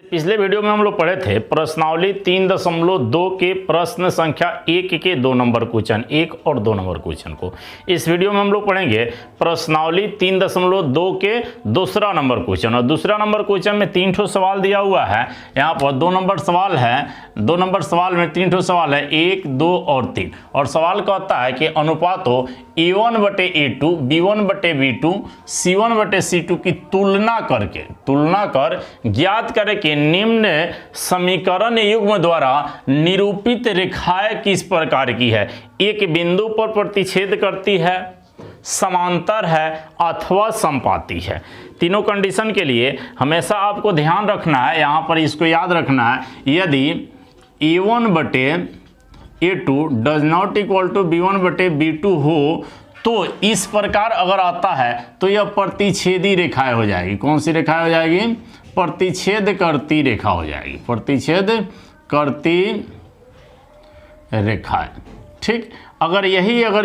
पिछले वीडियो में हम लोग पढ़े थे प्रश्नावली 3.2 के प्रश्न संख्या 1 के 2 नंबर क्वेश्चन 1 और 2 नंबर क्वेश्चन को। इस वीडियो में हम लोग पढ़ेंगे प्रश्नावली 3.2 के दूसरा नंबर क्वेश्चन। और दूसरा नंबर क्वेश्चन में 3 ठो सवाल दिया हुआ है। यहाँ पर 2 नंबर सवाल है, 2 नंबर सवाल में 3 ठो सवाल है, 1, 2 और 3। और सवाल कहता है कि अनुपात हो A1/A2, B1/B2, C1/C2 की तुलना कर ज्ञात करें कि निम्न समीकरण युग्म द्वारा निरूपित रेखाएं किस प्रकार की है। एक बिंदु पर प्रतिच्छेद करती है, समांतर है अथवा समपाती है। तीनों कंडीशन के लिए हमेशा आपको ध्यान रखना है, यहाँ पर इसको याद रखना है, यदि A1/A2 does not equal to B1/B2 हो तो इस प्रकार अगर आता है तो यह प्रतिच्छेदी रेखाएं हो जाएगी। कौन सी रेखाएं हो जाएगी? प्रतिच्छेद करती रेखा हो जाएगी, प्रतिच्छेद करती रेखाएं। ठीक, अगर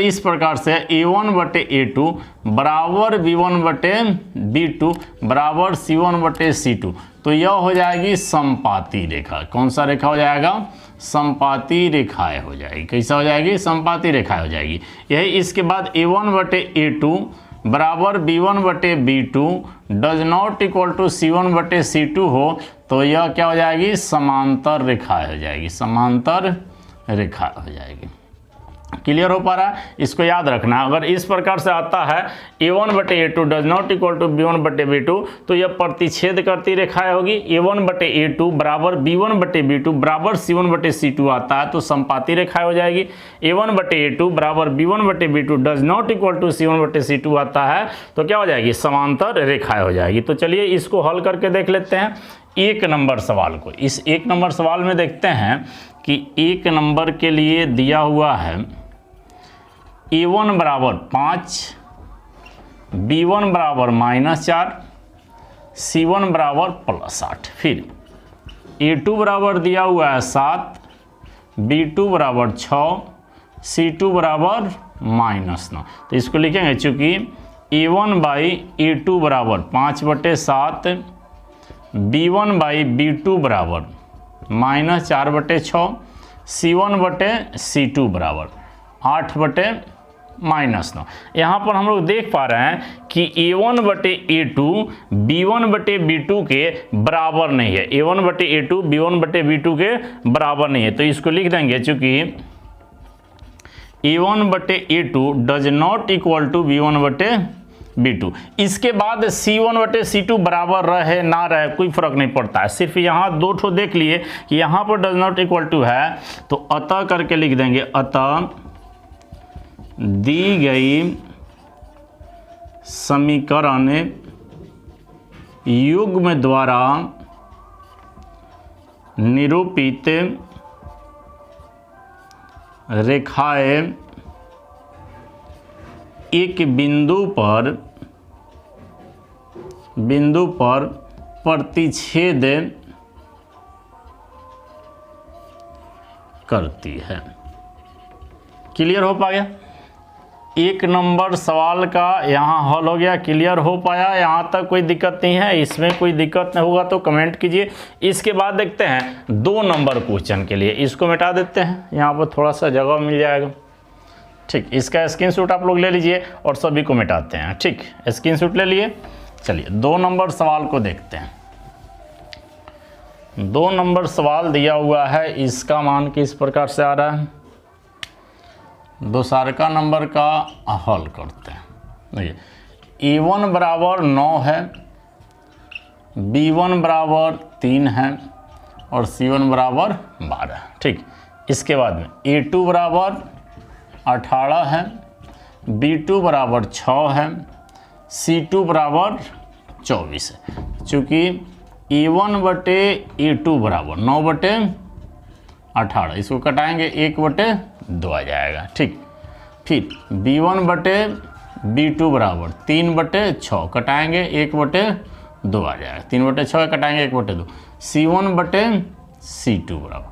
इस प्रकार से A1/A2 बराबर B1/B2 बराबर C1/C2 तो यह हो जाएगी समपाती रेखा। कौन सा रेखा हो जाएगा? समपाती रेखाएं हो जाएगी। कैसा हो जाएगी? समपाती रेखाएं हो जाएगी। यही इसके बाद A1/A2 बराबर B1/B2 does not equal to C1/C2 हो तो यह क्या हो जाएगी? समांतर रेखाएं हो जाएगी, समांतर रेखा हो जाएगी। क्लियर हो पा रहा है? इसको याद रखना। अगर इस प्रकार से आता है A1/A2 does not equal to B1/B2 तो यह प्रतिच्छेद करती रेखाएं होगी। A1/A2 बराबर B1/B2 बराबर C1/C2 आता है तो समपाती रेखाएं हो जाएगी। A1/A2 बराबर B1/B2 does not equal to C1/C2 आता है तो क्या हो जाएगी? समांतर रेखाएं हो जाएगी। तो चलिए इसको हल करके देख लेते हैं 1 नंबर सवाल को। इस 1 नंबर सवाल में देखते हैं कि 1 नंबर के लिए दिया हुआ है A1 बराबर 5, B1 बराबर -4, C1 बराबर +8। फिर A2 बराबर दिया हुआ है 7, B2 बराबर 6, C2 बराबर -9। तो इसको लिखेंगे चूँकि A1/A2 बराबर 5/7, B1/B2 बराबर -4/6, C1/C2 बराबर 8/-9। यहाँ पर हम लोग देख पा रहे हैं कि A1/A2 B1/B2 के बराबर नहीं है। A1/A2 B1/B2 के बराबर नहीं है तो इसको लिख देंगे चूँकि A1/A2 does not equal to B1/B2। इसके बाद C1/C2 बराबर रहे ना रहे कोई फर्क नहीं पड़ता है। सिर्फ यहाँ 2 ठो देख लिए कि यहाँ पर डज नॉट इक्वल टू है तो अतः करके लिख देंगे, अतः दी गई समीकरण युग्म द्वारा निरूपित रेखाएं एक बिंदु पर प्रतिच्छेद करती है। क्लियर हो पाया? 1 नंबर सवाल का यहाँ हल हो गया। क्लियर हो पाया? यहाँ तक कोई दिक्कत नहीं है? इसमें कोई दिक्कत नहीं होगा तो कमेंट कीजिए। इसके बाद देखते हैं 2 नंबर क्वेश्चन के लिए। इसको मिटा देते हैं, यहाँ पर थोड़ा सा जगह मिल जाएगा। ठीक, इसका स्क्रीनशॉट आप लोग ले लीजिए और सभी को मिटाते हैं। ठीक, स्क्रीनशॉट ले लिए। चलिए 2 नंबर सवाल को देखते हैं। 2 नंबर सवाल दिया हुआ है, इसका मान किस प्रकार से आ रहा है? दोसारका नंबर का हल करते हैं। देखिए A1 बराबर 9 है, B1 बराबर 3 है और C1 बराबर 12। ठीक, इसके बाद में A2 बराबर 18 है, B2 बराबर 6 है, C2 बराबर 24 है। चूँकि A1/A2 बराबर 9/18, इसको कटाएंगे 1/2 आ जाएगा। ठीक, फिर B1/B2 बराबर 3/6 कटाएंगे 1/2 आ जाएगा। 3/6 कटाएंगे 1/2। C1/C2 बराबर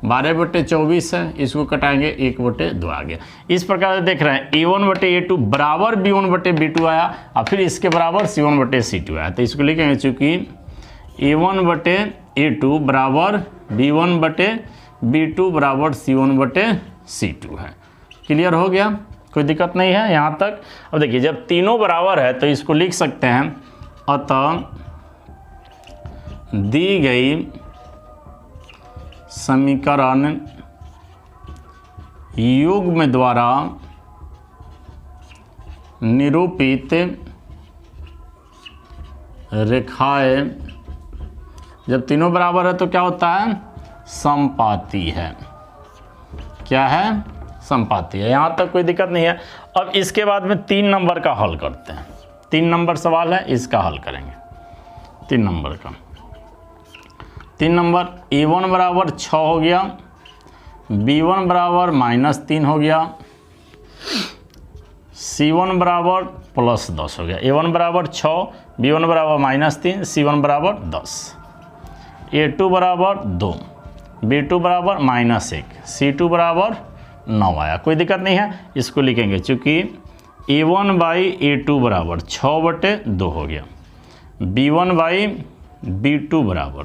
12/24 है, इसको कटाएंगे 1/2 आ गया। इस प्रकार से देख रहे हैं A1/A2 बराबर B1/B2 आया और फिर इसके बराबर C1/C2 आया। तो इसको लिखेंगे चूँकि A1/A2 A2 बराबर B1/B2 बराबर C1/C2 है। क्लियर हो गया, कोई दिक्कत नहीं है यहाँ तक। अब देखिए जब तीनों बराबर है तो इसको लिख सकते हैं, अतः दी गई समीकरण युग्म द्वारा निरूपित रेखाएं, जब तीनों बराबर है तो क्या होता है, समपाती है। क्या है, समपाती है। यहाँ तक कोई दिक्कत नहीं है। अब इसके बाद में 3 नंबर का हल करते हैं। 3 नंबर सवाल है, इसका हल करेंगे। 3 नंबर का 3 नंबर A1 बराबर 6 हो गया, B1 बराबर -3 हो गया, C1 बराबर +10 हो गया। A1 बराबर 6, B1 बराबर -3, C1 बराबर 10, A2 बराबर 2, B2 बराबर -1, C2 बराबर 9 आया। कोई दिक्कत नहीं है, इसको लिखेंगे चूँकि A1/A2 बराबर 6/2 हो गया, B1/B2 बराबर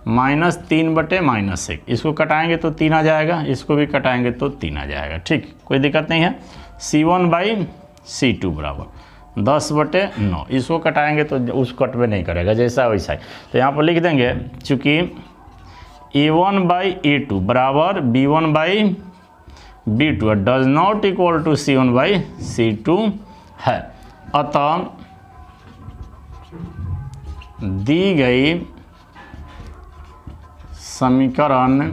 -3/-1, इसको कटाएंगे तो 3 आ जाएगा, इसको भी कटाएंगे तो 3 आ जाएगा। ठीक, कोई दिक्कत नहीं है। C1/C2 बराबर 10/9, इसको कटाएंगे तो उस कटवे नहीं करेगा, जैसा वैसा ही। तो यहाँ पर लिख देंगे चूँकि A1/A2 बराबर B1/B2 does not equal to C1/C2 है, अतः दी गई समीकरण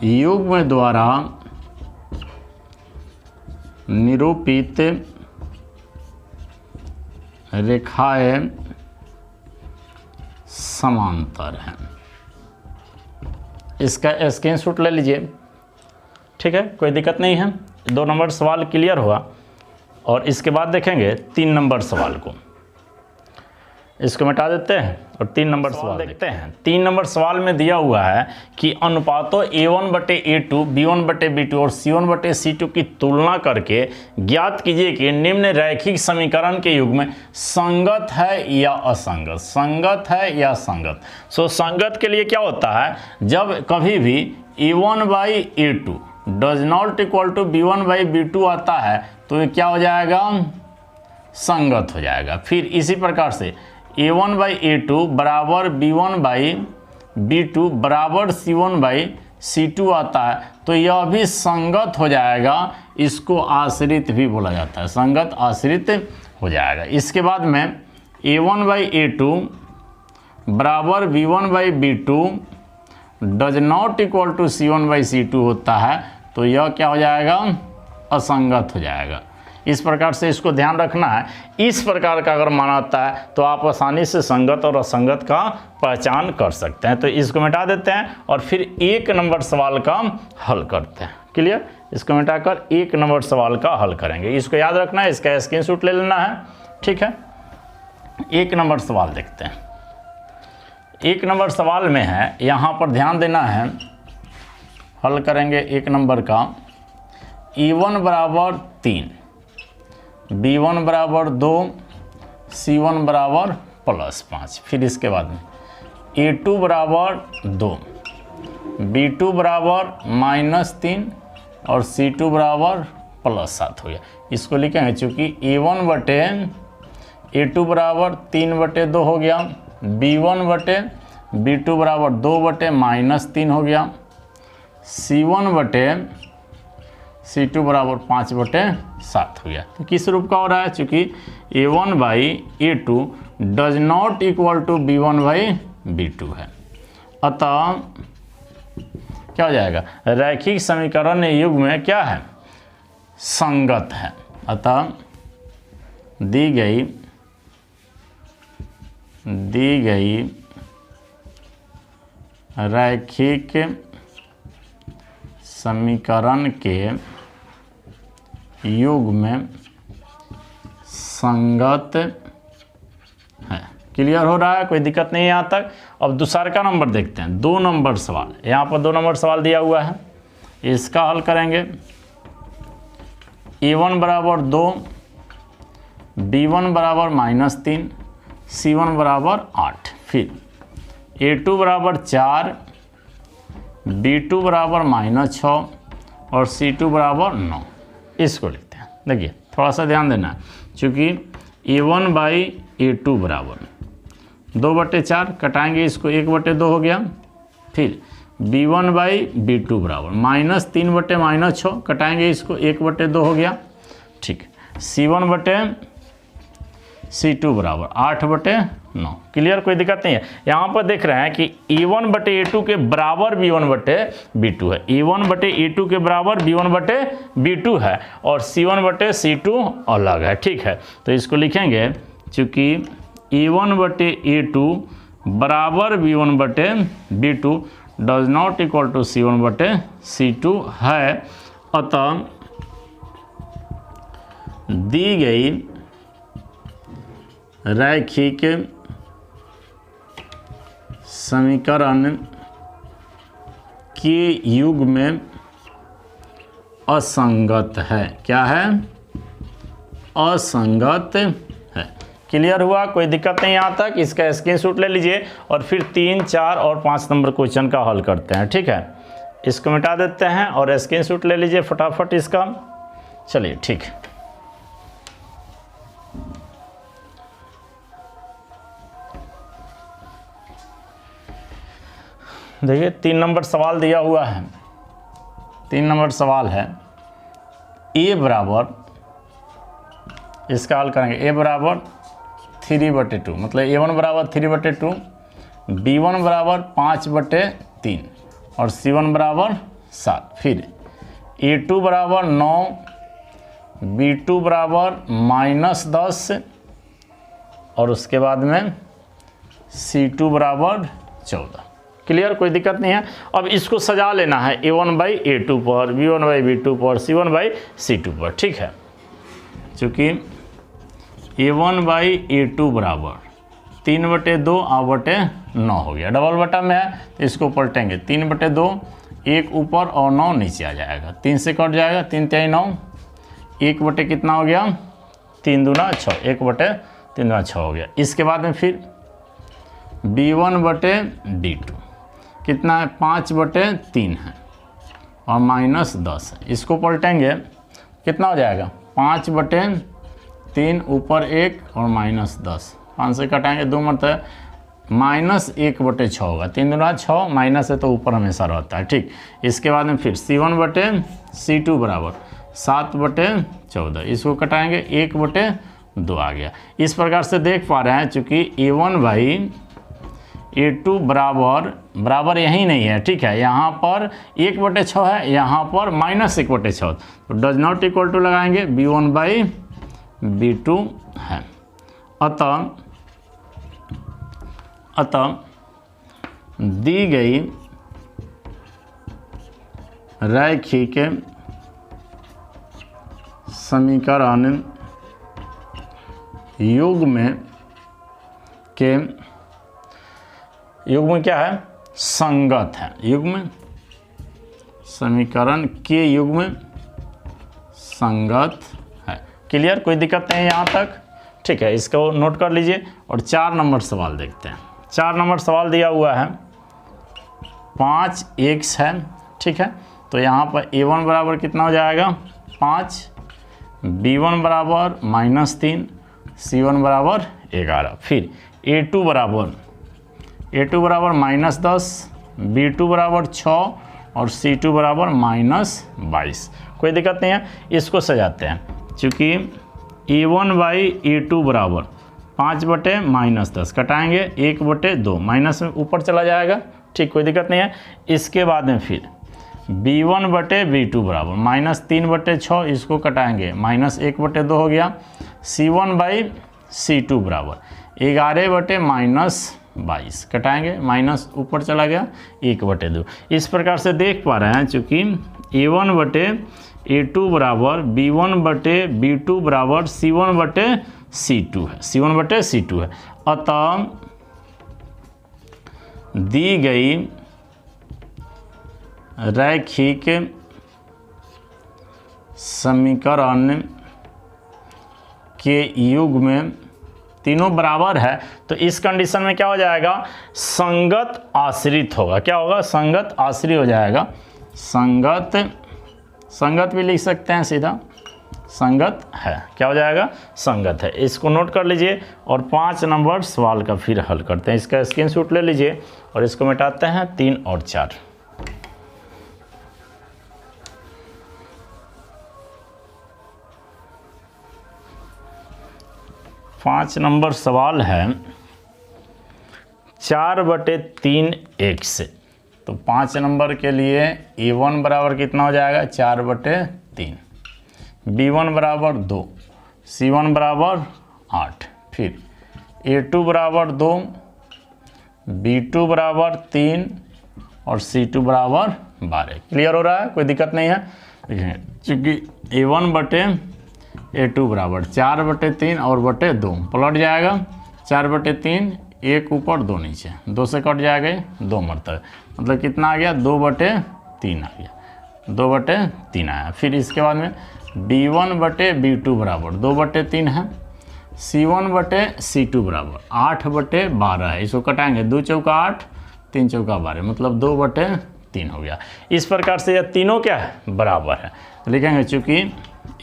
युग्म द्वारा निरूपित रेखाएं समांतर हैं। इसका स्क्रीनशॉट ले लीजिए। ठीक है, कोई दिक्कत नहीं है। 2 नंबर सवाल क्लियर हुआ। और इसके बाद देखेंगे 3 नंबर सवाल को। इसको मिटा देते हैं और 3 नंबर सवाल देखते हैं। 3 नंबर सवाल में दिया हुआ है कि अनुपातों A1/A2, B1/B2 और C1/C2 की तुलना करके ज्ञात कीजिए कि निम्न रैखिक समीकरण के युग्म संगत है या असंगत। संगत है या संगत। संगत के लिए क्या होता है, जब कभी भी A1/A2 does not equal to B1/B2 आता है तो ये क्या हो जाएगा, संगत हो जाएगा। फिर इसी प्रकार से A1/A2 बराबर B1/B2 बराबर C1/C2 आता है तो यह भी संगत हो जाएगा। इसको आश्रित भी बोला जाता है, संगत आश्रित हो जाएगा। इसके बाद में A1/A2 बराबर B1/B2 does not equal to C1/C2 होता है तो यह क्या हो जाएगा, असंगत हो जाएगा। इस प्रकार से इसको ध्यान रखना है। इस प्रकार का अगर माना जाता है तो आप आसानी से संगत और असंगत का पहचान कर सकते हैं। तो इसको मिटा देते हैं और फिर 1 नंबर सवाल का हल करते हैं। क्लियर, इसको मिटाकर 1 नंबर सवाल का हल करेंगे। इसको याद रखना है, इसका स्क्रीनशॉट ले लेना है। ठीक है, 1 नंबर सवाल देखते हैं। 1 नंबर सवाल में है, यहाँ पर ध्यान देना है, हल करेंगे 1 नंबर का। E1 बराबर 3, B1 बराबर 2, C1 बराबर +5। फिर इसके बाद में A2 बराबर 2, B2 बराबर -3 और C2 बराबर +7 हो गया। इसको लिखेंगे चूँकि A1/A2 बराबर 3/2 हो गया, B1/B2 बराबर 2/-3 हो गया, C1/C2 बराबर 5/7 हो गया। तो किस रूप का हो रहा है, चूँकि A1/A2 does not equal to B1/B2 है, अतः क्या हो जाएगा, रैखिक समीकरण युग्म में क्या है, संगत है। अतः दी गई रैखिक समीकरण के युग्म में संगत है। क्लियर हो रहा है, कोई दिक्कत नहीं है यहाँ तक। अब दूसरा का नंबर देखते हैं, 2 नंबर सवाल। यहाँ पर 2 नंबर सवाल दिया हुआ है, इसका हल करेंगे। A1 बराबर 2, B1 बराबर -3, C1 बराबर 8। फिर A2 बराबर 4, B2 बराबर -6 और C2 बराबर 9। इसको लिखते हैं। देखिए थोड़ा सा ध्यान देना, चूँकि A1/A2 बराबर 2/4, कटाएंगे इसको 1/2 हो गया। फिर B1/B2 बराबर -3/-6, कटाएंगे इसको 1/2 हो गया। ठीक, C1/C2 बराबर 8/9। क्लियर, कोई दिक्कत नहीं है। यहाँ पर देख रहे हैं कि A1/A2 के बराबर B1/B2 है, A1/A2 के बराबर B1/B2 है और C1/C2 अलग है। ठीक है, तो इसको लिखेंगे चूँकि A1/A2 बराबर B1/B2 does not equal to C1/C2 है, अतः दी गई रैखिक समीकरण के युग्म असंगत है। क्या है? असंगत है। क्लियर हुआ, कोई दिक्कत नहीं यहाँ तक। इसका स्क्रीनशॉट ले लीजिए और फिर 3, 4 और 5 नंबर क्वेश्चन का हल करते हैं। ठीक है, इसको मिटा देते हैं और स्क्रीनशॉट ले लीजिए फटाफट इसका। चलिए ठीक, देखिए 3 नंबर सवाल दिया हुआ है। 3 नंबर सवाल है A बराबर, इसका हल करेंगे। A बराबर 3/2, मतलब A1 बराबर 3/2, B1 बराबर 5/3 और C1 बराबर 7। फिर A2 बराबर 9, B2 बराबर -10 और उसके बाद में C2 बराबर 14। क्लियर, कोई दिक्कत नहीं है। अब इसको सजा लेना है A1/A2 पर, B1/B2 पर, C1/C2 पर। ठीक है, चूँकि A1/A2 बराबर 3/2 8/9 हो गया, डबल बटा में है तो इसको पलटेंगे। 3/2, 1 ऊपर और 9 नीचे आ जाएगा, 3 से कट जाएगा, 3 × 9, 1/ कितना हो गया? 3 दूना 6, 1/3 दूना 6 हो गया। इसके बाद में फिर B1/B2 कितना है? 5/3 है और -10 है। इसको पलटेंगे, कितना हो जाएगा? 5/3 ऊपर 1 और -10, 5 से कटाएंगे 2 मतलब -1/6 होगा। 3 दूना 6, माइनस है तो ऊपर हमेशा रहता है। ठीक, इसके बाद में फिर C1/C2 बराबर 7/14, इसको कटाएंगे 1/2 आ गया। इस प्रकार से देख पा रहे हैं, चूँकि A1/A2 बराबर यही नहीं है। ठीक है, यहाँ पर 1/6 है, यहाँ पर -1/6, तो डज नॉट इक्वल टू लगाएंगे, B1/B2 है। अतः दी गई रैखिक समीकरण युग्म क्या है? संगत है। युग्म समीकरण के युग्म संगत है। क्लियर, कोई दिक्कत नहीं है यहाँ तक। ठीक है, इसको नोट कर लीजिए और 4 नंबर सवाल देखते हैं। 4 नंबर सवाल दिया हुआ है 5x है। ठीक है, तो यहाँ पर A1 बराबर कितना हो जाएगा? 5, B1 बराबर -3, C1 बराबर 11। फिर A2 बराबर -10, B2 बराबर 6 और C2 बराबर -22। कोई दिक्कत नहीं है, इसको सजाते हैं। चूँकि A1/A2 बराबर 5/-10, कटाएंगे 1/2, माइनस में ऊपर चला जाएगा। ठीक, कोई दिक्कत नहीं है। इसके बाद में फिर B1/B2 बराबर -3/6, इसको कटाएंगे -1/2 हो गया। C1/C2 बराबर 11/-22, कटाएंगे, माइनस ऊपर चला गया 1/2। इस प्रकार से देख पा रहे हैं, चूँकि A1/A2 बराबर B1/B2 बराबर C1/C2 है, C1/C2 है। अतः दी गई रैखिक समीकरण के युग्म तीनों बराबर है, तो इस कंडीशन में क्या हो जाएगा, संगत आश्रित होगा। क्या होगा, संगत आश्रित हो जाएगा। संगत भी लिख सकते हैं सीधा, संगत है। क्या हो जाएगा, संगत है। इसको नोट कर लीजिए और 5 नंबर सवाल का फिर हल करते हैं। इसका स्क्रीनशॉट ले लीजिए और इसको मिटाते हैं 3 और 4। पाँच नंबर सवाल है 4/3 x। तो 5 नंबर के लिए a1 बराबर कितना हो जाएगा, 4/3, b1 बराबर 2, c1 बराबर 8, फिर a2 बराबर 2, b2 बराबर 3 और c2 बराबर 12। क्लियर हो रहा है, कोई दिक्कत नहीं है। देखिए चूँकि a1/a2 बराबर 4/3 और बटे 2 पलट जाएगा, 4/3, 1 ऊपर 2 नीचे, 2 से कट जाएगा 2 मरतबे, मतलब कितना आ गया, 2/3 आ गया, 2/3 आया। फिर इसके बाद में b1/b2 बराबर 2/3 है, c1/c2 बराबर 8/12 है। इसको कटाएंगे, 2 चौका 8, 3 चौका 12, मतलब 2/3 हो गया। इस प्रकार से यह तीनों क्या है, बराबर है। लिखेंगे चूँकि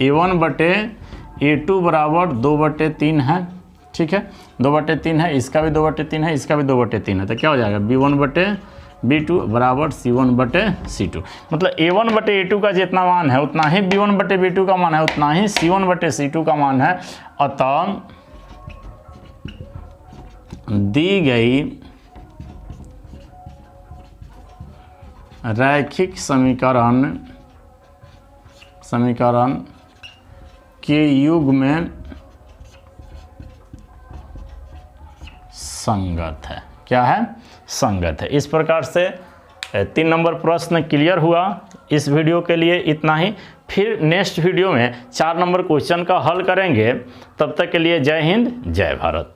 a1/a2 बराबर 2/3 है, ठीक है, 2/3 है, इसका भी 2/3 है, इसका भी 2/3 है, तो क्या हो जाएगा, b1/b2 बराबर c1/c2। मतलब a1/a2 का जितना मान है उतना ही b1/b2 का मान है, उतना ही c1/c2 का मान है। अतः दी गई रैखिक समीकरण के युग में संगत है। क्या है, संगत है। इस प्रकार से 3 नंबर प्रश्न क्लियर हुआ। इस वीडियो के लिए इतना ही। फिर नेक्स्ट वीडियो में 4 नंबर क्वेश्चन का हल करेंगे। तब तक के लिए जय हिंद, जय भारत।